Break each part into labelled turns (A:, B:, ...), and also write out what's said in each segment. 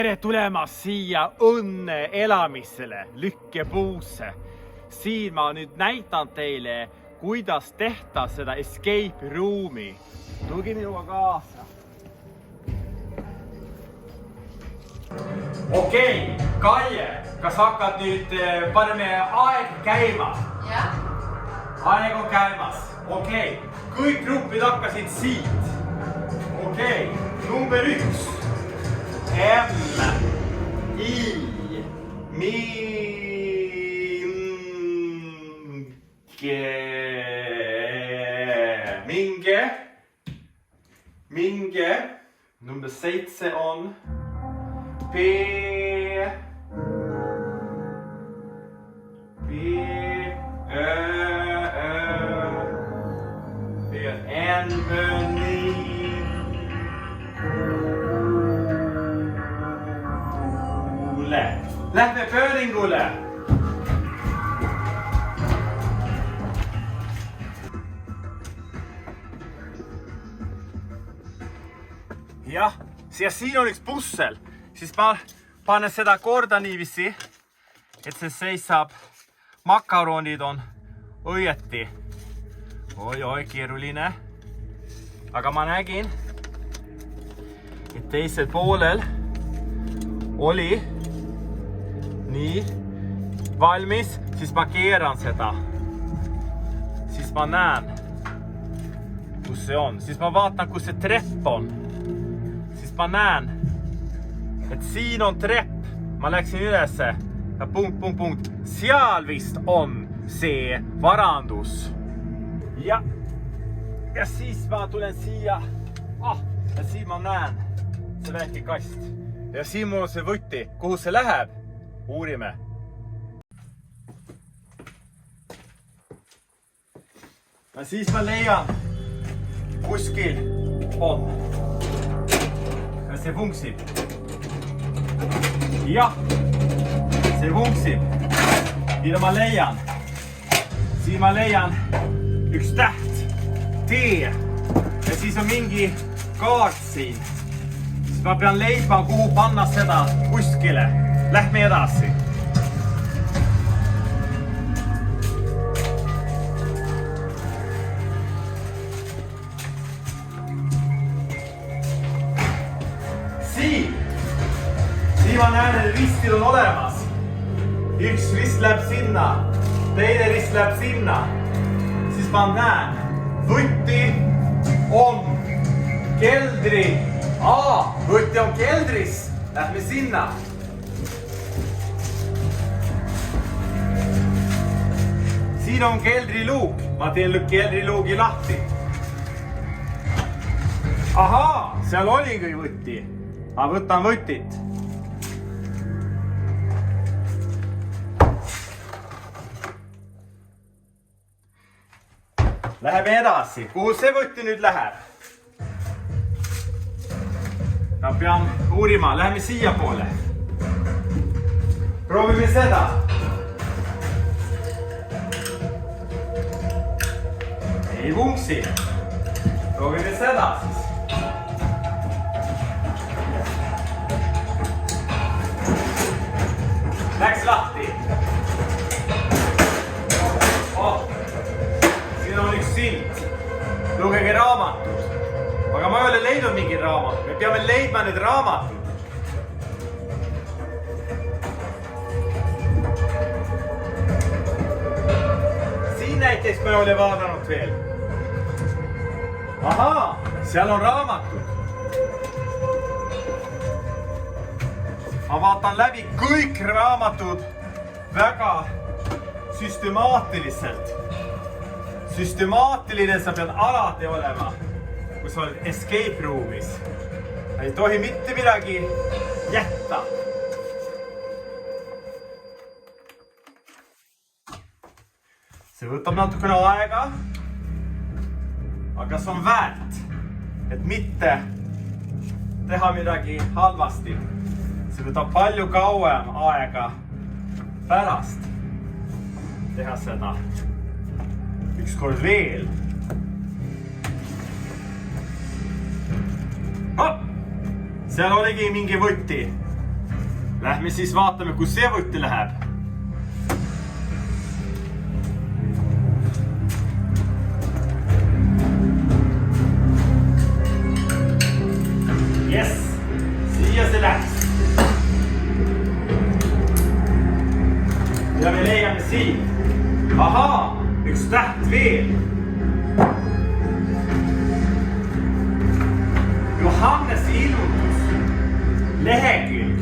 A: Tere tulemast siia õnne elamisele lükkepuusse. Siin ma nüüd näitan teile, kuidas tehta seda escape room'i. Tulge minuga kaasa. Okei, Kaie, kas hakkad nüüd, paneme aeg käima?
B: Jah.
A: Aeg on käimas. Okei, kõik grupid hakkasid siit. Okei, number 1. M, I, minge. Number 7 on P, N, lähme pööringule. Jah, siin on üks pussel. Siis ma panen seda korda niiviisi, et see seisab. Makaronid on õieti. Oi, keeruline. Aga ma nägin, et teisel poolel oli nii valmis, siis ma keeran seda. Siis ma näen, kus see on. Siis ma vaatan, kus see trepp on. Siis ma näen, et siin on trepp. Ma läksin ülesse ja punkt. Seal vist on see varandus. Ja siis ma tulen siia. Ja siin ma näen see väike kast. Ja siin mul on see võti. Kuhu see läheb? Uurime. Ja siis ma leian, kuskil on. Ja see funksib. Jah, see funksib. Mida ma leian? Siin ma leian üks täht, T. Ja siis on mingi kaart siin. Siis ma pean leidma, kuhu panna seda kuskile. Lähme edasi. Siin ma näen, et ristid on olemas. Üks rist läheb sinna, teine rist läheb sinna. Siis ma näen, võti on keldri. Võti on keldris. Lähme sinna. Siin on keldriluuk. Ma teen keldriluugi lahti. Ahaa, seal oligi võti. Ma võtan võtit. Läheme edasi. Kuhu see võti nüüd läheb? Ma pean uurima. Läheme siia poole. Proovime seda. Ei vunksi. Proovime seda siis. Läks lahti. Siin on üks silt. Lugege raamatud. Aga ma ei ole leidnud mingi raamat. Me peame leidma need raamatud. Näiteks ma ei ole vaadanud veel. Ahaa, seal on raamatud. Ma vaatan läbi kõik raamatud väga süstemaatiliselt. Süstemaatiline sa pead alati olema, kui sa oled escape roomis. Ei tohi mitte midagi jätta. See võtab natukene aega, aga see on väärt, et mitte teha midagi halvasti. See võtab palju kauem aega pärast teha seda. Ükskord veel. Seal oligi mingi võti. Lähme siis vaatame, kus see võtti läheb. Yes, siia see läks. Ja me leiame siin. Ahaa, üks täht veel. Johannese ilmutus. Lehekülg.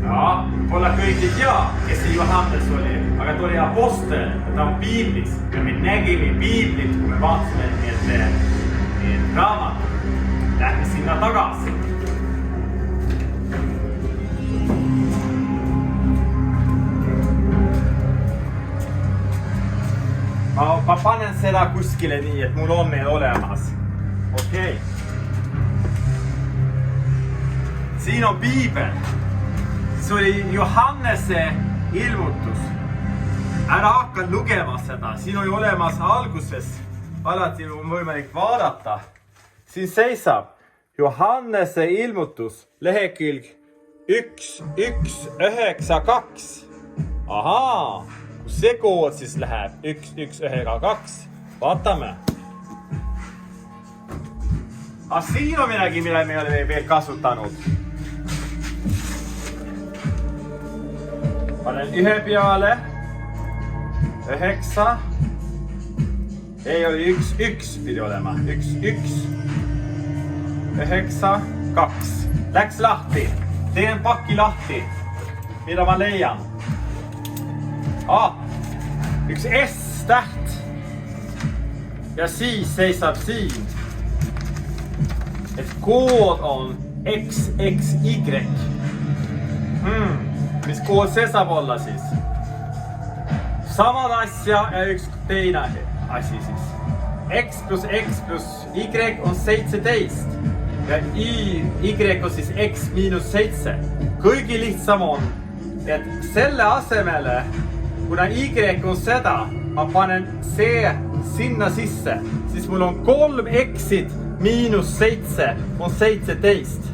A: Ja, pole kõik ei tea, kes see Johannes oli. Aga ta oli apostel, ta on piiblis. Ja me nägime piiblit, kui me vaatasime need raamatud. Lähme sinna tagasi. Ma panen seda kuskile nii, et mul on meil olemas. Okei. Siin on piibel. See oli Johannese ilmutus. Ära hakka lugema seda. Siin oli olemas alguses. Alati on võimalik vaadata. Siin seisab Johannese ilmutus. Lehekülg 1192. Ahaa. Kus see kood siis läheb? 1192. Vaatame. Siin on midagi, mille me oleme veel kasutanud. Panen ühe peale. 9. Ei oli 1 pidi olema. 1. 9. 2. Läks lahti. Teen pakki lahti. Mida ma leian? Üks S-täht. Ja siis seisab siin. Et kood on XXY. Mis kood see saab olla siis? Samad asja ja üks teine asi siis. X plus Y on 17. Ja Y on siis X miinus 7. Kõige lihtsam on, et selle asemele, kuna Y on seda, ma panen see sinna sisse, siis mul on 3 X-id miinus 7 on 17.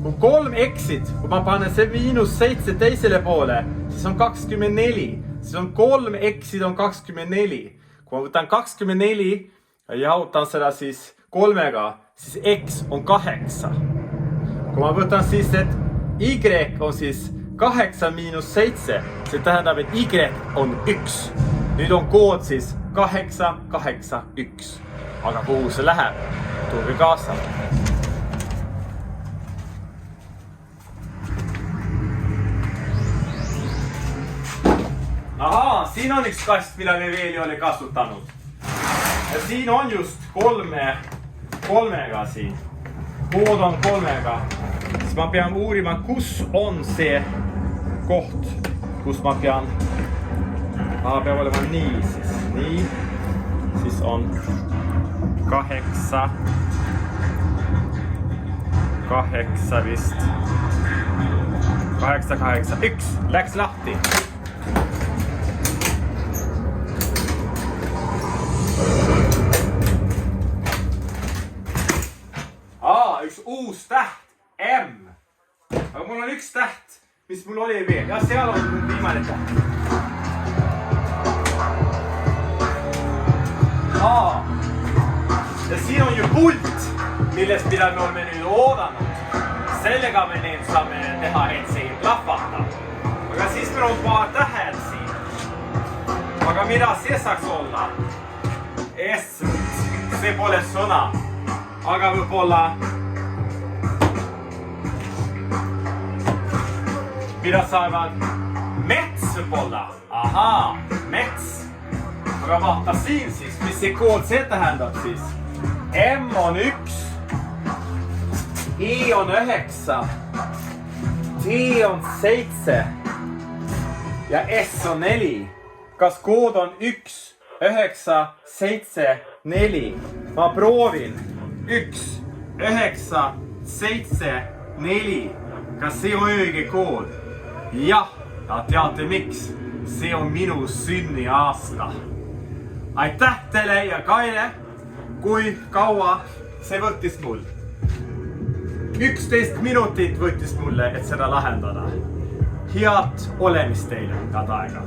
A: Kui 3 X-id, kui ma panen see miinus 7 teisele poole, siis on 24. Siis on 3 X-id on 24. Kui ma võtan 24 ja jahutan seda siis 3-ga, siis X on 8. Kui ma võtan siis, et Y on siis 8 miinus 7, see tähendab, et Y on 1. Nüüd on kood siis 8, 8, 1. Aga kuhu see läheb? Tulge kaasa. Ahaa, siin on üks kast, mida me veel ei ole kasutanud. Ja siin on just kolmega siin. Kood on 3-ga. Siis ma pean uurima, kus on see koht, kus ma pean. Peab olema nii siis. Nii. Siis on 8. 8 vist. 8, 8, 1. Läks lahti. Üks uus täht. M. Aga mul on üks täht, mis mul oli veel. Ja seal on viimane täht. Ja siin on ju pult, millest mida me oleme nüüd oodanud. Sellega me nüüd saame teha, et see ei plahvata. Aga siis meil on paar tähed siin. Aga mida see saaks olla? S. See pole sõna. Aga võib-olla mida saavad mets võib-olla. Ahaa, mets. Aga vaata siin siis, mis see kood see tähendab siis. M on 1. I on 9. T on 7. Ja S on 4. Kas kood on 1, 9, 7, 4? Ma proovin. 1, 9, 7, 4. Kas see on õige kood? Jah, ja teate miks? See on minu sünniaasta. Aitäh teile ja Kaile, kui kaua see võttis mul. 11 minutit võttis mulle, et seda lahendada. Head olemist teile head aega.